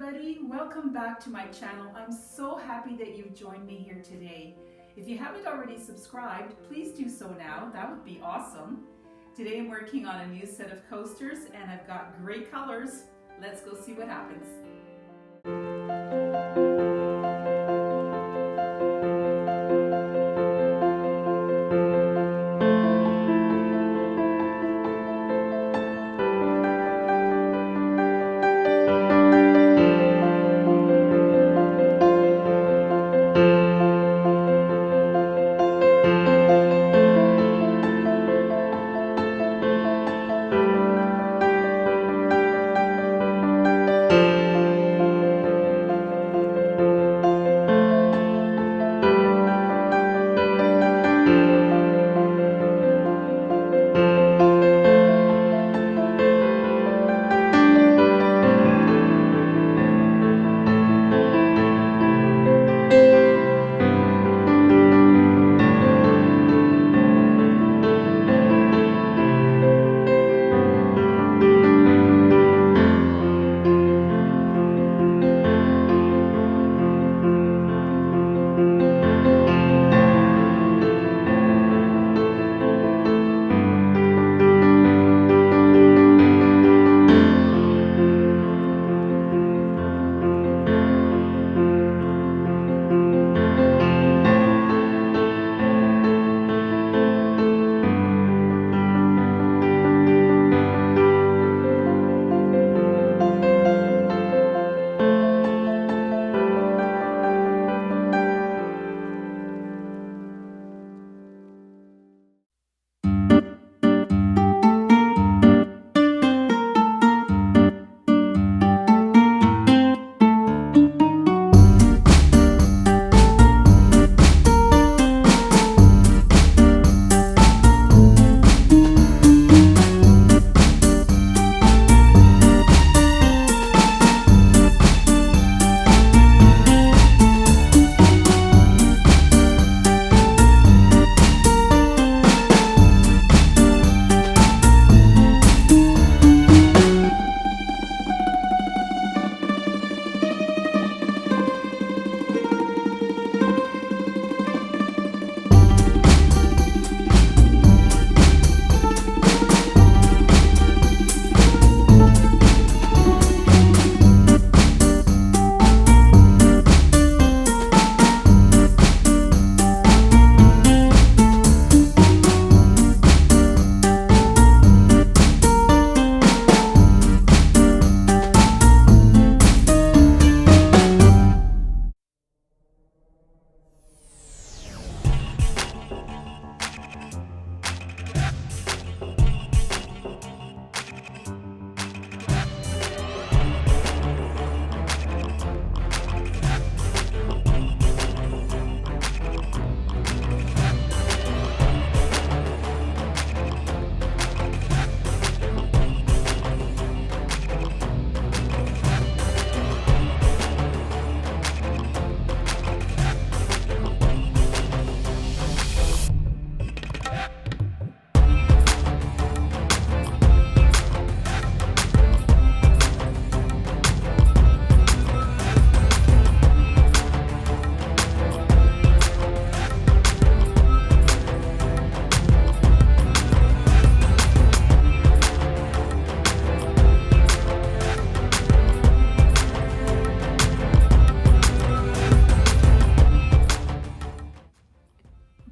everybody, welcome back to my channel. I'm so happy that you've joined me here today. If you haven't already subscribed, please do so now. That would be awesome. Today I'm working on a new set of coasters and I've got great colors. Let's go see what happens.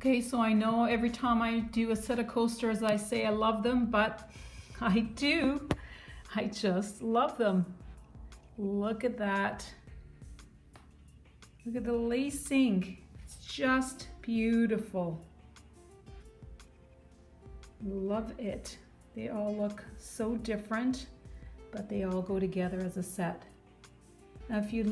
Okay, so I know every time I do a set of coasters I say I love them, but I do. I just love them. Look at that. Look at the lacing. It's just beautiful. Love it. They all look so different, but they all go together as a set. Now if you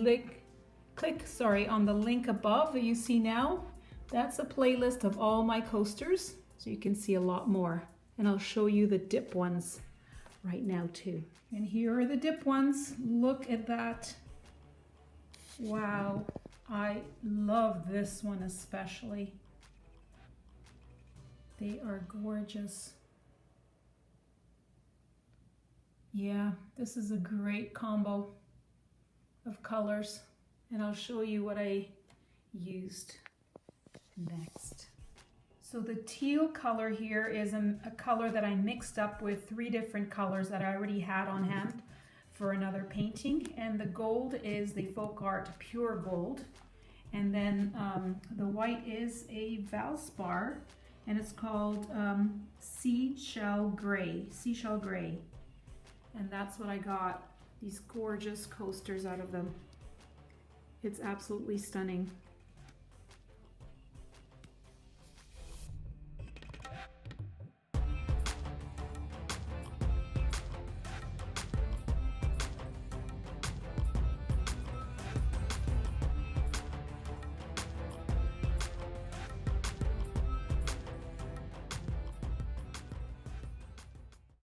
click on the link above that you see now, that's a playlist of all my coasters, so you can see a lot more. And I'll show you the dip ones right now too. And here are the dip ones. Look at that. Wow, I love this one especially. They are gorgeous. Yeah, this is a great combo. of colors, and I'll show you what I used next. So the teal color here is a color that I mixed up with 3 different colors that I already had on hand for another painting, and the gold is the Folk Art Pure Gold, and then the white is a Valspar, and it's called Seashell Gray, and that's what I got, these gorgeous coasters out of them. It's absolutely stunning.